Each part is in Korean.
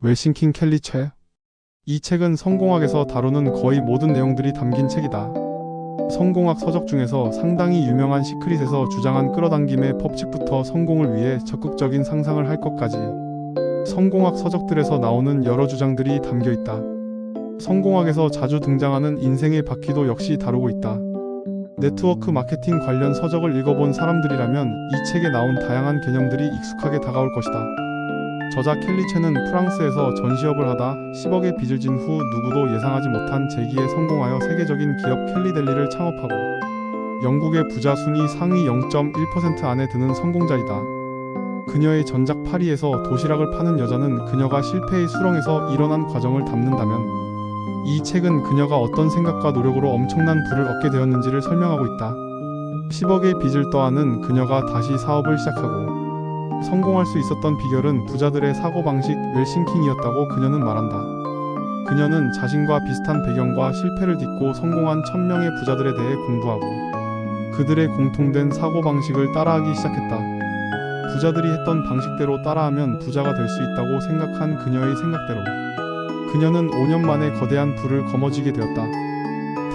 웰싱킹 켈리 최. 이 책은 성공학에서 다루는 거의 모든 내용들이 담긴 책이다. 성공학 서적 중에서 상당히 유명한 시크릿에서 주장한 끌어당김의 법칙부터 성공을 위해 적극적인 상상을 할 것까지 성공학 서적들에서 나오는 여러 주장들이 담겨 있다. 성공학에서 자주 등장하는 인생의 바퀴도 역시 다루고 있다. 네트워크 마케팅 관련 서적을 읽어본 사람들이라면 이 책에 나온 다양한 개념들이 익숙하게 다가올 것이다. 저자 켈리 최는 프랑스에서 전시업을 하다 10억의 빚을 진 후 누구도 예상하지 못한 재기에 성공하여 세계적인 기업 켈리델리를 창업하고 영국의 부자 순위 상위 0.1% 안에 드는 성공자이다. 그녀의 전작 파리에서 도시락을 파는 여자는 그녀가 실패의 수렁에서 일어난 과정을 담는다면 이 책은 그녀가 어떤 생각과 노력으로 엄청난 부를 얻게 되었는지를 설명하고 있다. 10억의 빚을 떠안은 그녀가 다시 사업을 시작하고 성공할 수 있었던 비결은 부자들의 사고방식 웰싱킹이었다고 그녀는 말한다. 그녀는 자신과 비슷한 배경과 실패를 딛고 성공한 1000명의 부자들에 대해 공부하고 그들의 공통된 사고방식을 따라하기 시작했다. 부자들이 했던 방식대로 따라하면 부자가 될 수 있다고 생각한 그녀의 생각대로 그녀는 5년 만에 거대한 부를 거머쥐게 되었다.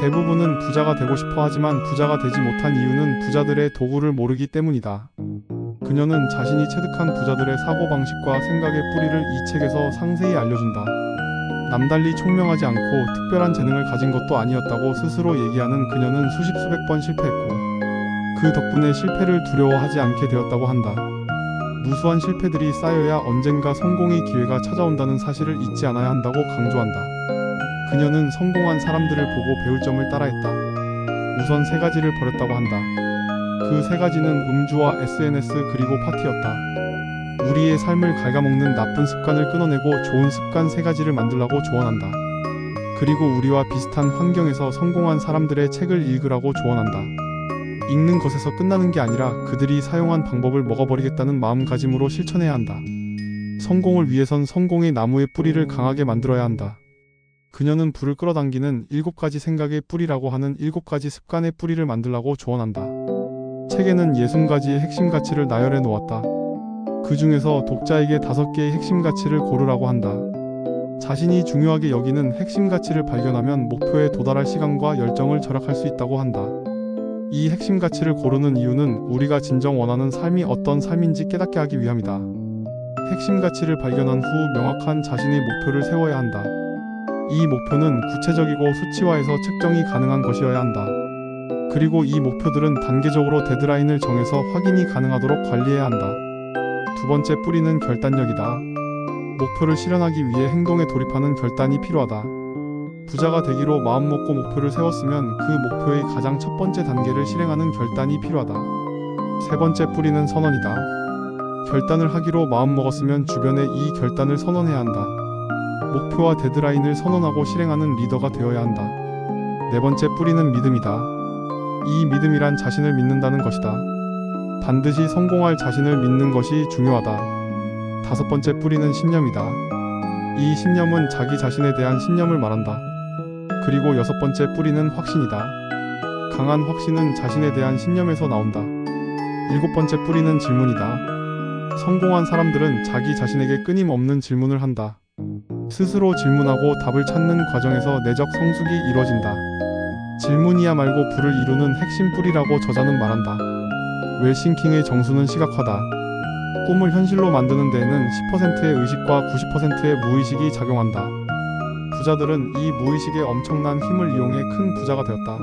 대부분은 부자가 되고 싶어 하지만 부자가 되지 못한 이유는 부자들의 도구를 모르기 때문이다. 그녀는 자신이 체득한 부자들의 사고방식과 생각의 뿌리를 이 책에서 상세히 알려준다. 남달리 총명하지 않고 특별한 재능을 가진 것도 아니었다고 스스로 얘기하는 그녀는 수십 수백 번 실패했고 그 덕분에 실패를 두려워하지 않게 되었다고 한다. 무수한 실패들이 쌓여야 언젠가 성공의 기회가 찾아온다는 사실을 잊지 않아야 한다고 강조한다. 그녀는 성공한 사람들을 보고 배울 점을 따라했다. 우선 3가지를 버렸다고 한다. 그 3가지는 음주와 SNS 그리고 파티였다. 우리의 삶을 갉아먹는 나쁜 습관을 끊어내고 좋은 습관 3가지를 만들라고 조언한다. 그리고 우리와 비슷한 환경에서 성공한 사람들의 책을 읽으라고 조언한다. 읽는 것에서 끝나는 게 아니라 그들이 사용한 방법을 먹어버리겠다는 마음가짐으로 실천해야 한다. 성공을 위해선 성공의 나무의 뿌리를 강하게 만들어야 한다. 그녀는 불을 끌어당기는 7가지 생각의 뿌리라고 하는 7가지 습관의 뿌리를 만들라고 조언한다. 책에는 60가지의 핵심 가치를 나열해 놓았다. 그 중에서 독자에게 5개의 핵심 가치를 고르라고 한다. 자신이 중요하게 여기는 핵심 가치를 발견하면 목표에 도달할 시간과 열정을 절약할 수 있다고 한다. 이 핵심 가치를 고르는 이유는 우리가 진정 원하는 삶이 어떤 삶인지 깨닫게 하기 위함이다. 핵심 가치를 발견한 후 명확한 자신의 목표를 세워야 한다. 이 목표는 구체적이고 수치화해서 측정이 가능한 것이어야 한다. 그리고 이 목표들은 단계적으로 데드라인을 정해서 확인이 가능하도록 관리해야 한다. 2번째 뿌리는 결단력이다. 목표를 실현하기 위해 행동에 돌입하는 결단이 필요하다. 부자가 되기로 마음먹고 목표를 세웠으면 그 목표의 가장 첫 번째 단계를 실행하는 결단이 필요하다. 3번째 뿌리는 선언이다. 결단을 하기로 마음먹었으면 주변에 이 결단을 선언해야 한다. 목표와 데드라인을 선언하고 실행하는 리더가 되어야 한다. 4번째 뿌리는 믿음이다. 이 믿음이란 자신을 믿는다는 것이다. 반드시 성공할 자신을 믿는 것이 중요하다. 5번째 뿌리는 신념이다. 이 신념은 자기 자신에 대한 신념을 말한다. 그리고 6번째 뿌리는 확신이다. 강한 확신은 자신에 대한 신념에서 나온다. 7번째 뿌리는 질문이다. 성공한 사람들은 자기 자신에게 끊임없는 질문을 한다. 스스로 질문하고 답을 찾는 과정에서 내적 성숙이 이루어진다. 질문이야 말고 불을 이루는 핵심 뿌리라고 저자는 말한다. 웰싱킹의 정수는 시각화다. 꿈을 현실로 만드는 데에는 10%의 의식과 90%의 무의식이 작용한다. 부자들은 이 무의식의 엄청난 힘을 이용해 큰 부자가 되었다.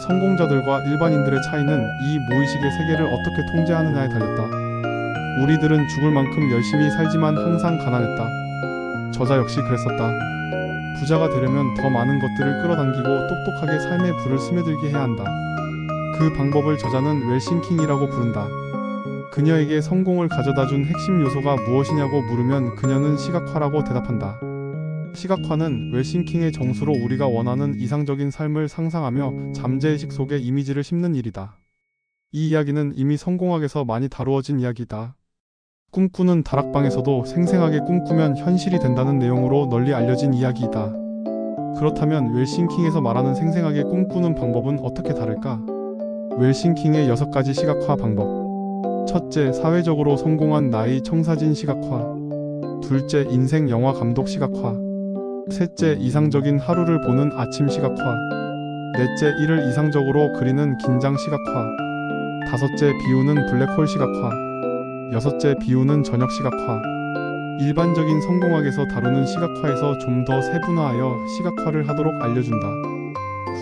성공자들과 일반인들의 차이는 이 무의식의 세계를 어떻게 통제하느냐에 달렸다. 우리들은 죽을 만큼 열심히 살지만 항상 가난했다. 저자 역시 그랬었다. 부자가 되려면 더 많은 것들을 끌어당기고 똑똑하게 삶의 불을 스며들게 해야 한다. 그 방법을 저자는 웰싱킹이라고 부른다. 그녀에게 성공을 가져다준 핵심 요소가 무엇이냐고 물으면 그녀는 시각화라고 대답한다. 시각화는 웰싱킹의 정수로 우리가 원하는 이상적인 삶을 상상하며 잠재의식 속에 이미지를 심는 일이다. 이 이야기는 이미 성공학에서 많이 다루어진 이야기다. 꿈꾸는 다락방에서도 생생하게 꿈꾸면 현실이 된다는 내용으로 널리 알려진 이야기이다. 그렇다면 웰싱킹에서 말하는 생생하게 꿈꾸는 방법은 어떻게 다를까? 웰싱킹의 6가지 시각화 방법. 첫째, 사회적으로 성공한 나의 청사진 시각화. 둘째, 인생 영화 감독 시각화. 셋째, 이상적인 하루를 보는 아침 시각화. 넷째, 이를 이상적으로 그리는 긴장 시각화. 다섯째, 비우는 블랙홀 시각화. 여섯째, 비우는 저녁 시각화. 일반적인 성공학에서 다루는 시각화에서 좀 더 세분화하여 시각화를 하도록 알려준다.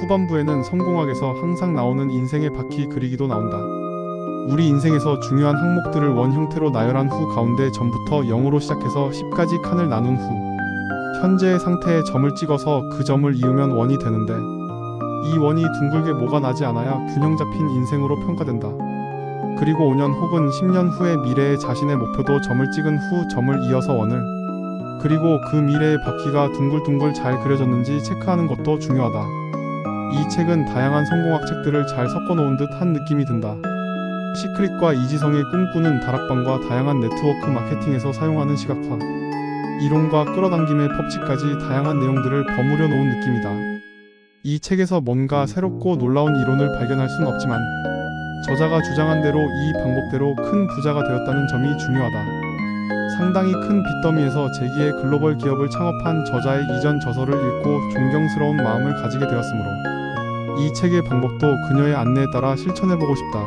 후반부에는 성공학에서 항상 나오는 인생의 바퀴 그리기도 나온다. 우리 인생에서 중요한 항목들을 원 형태로 나열한 후 가운데 점부터 0으로 시작해서 10까지 칸을 나눈 후 현재의 상태에 점을 찍어서 그 점을 이으면 원이 되는데 이 원이 둥글게 뭐가 나지 않아야 균형 잡힌 인생으로 평가된다. 그리고 5년 혹은 10년 후의 미래의 자신의 목표도 점을 찍은 후 점을 이어서 원을 그리고 그 미래의 바퀴가 둥글둥글 잘 그려졌는지 체크하는 것도 중요하다. 이 책은 다양한 성공학 책들을 잘 섞어놓은 듯 한 느낌이 든다. 시크릿과 이지성의 꿈꾸는 다락방과 다양한 네트워크 마케팅에서 사용하는 시각화, 이론과 끌어당김의 법칙까지 다양한 내용들을 버무려 놓은 느낌이다. 이 책에서 뭔가 새롭고 놀라운 이론을 발견할 순 없지만 저자가 주장한 대로 이 방법대로 큰 부자가 되었다는 점이 중요하다. 상당히 큰 빚더미에서 재기의 글로벌 기업을 창업한 저자의 이전 저서를 읽고 존경스러운 마음을 가지게 되었으므로 이 책의 방법도 그녀의 안내에 따라 실천해보고 싶다.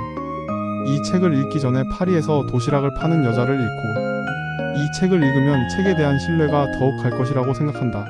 이 책을 읽기 전에 파리에서 도시락을 파는 여자를 읽고 이 책을 읽으면 책에 대한 신뢰가 더욱 갈 것이라고 생각한다.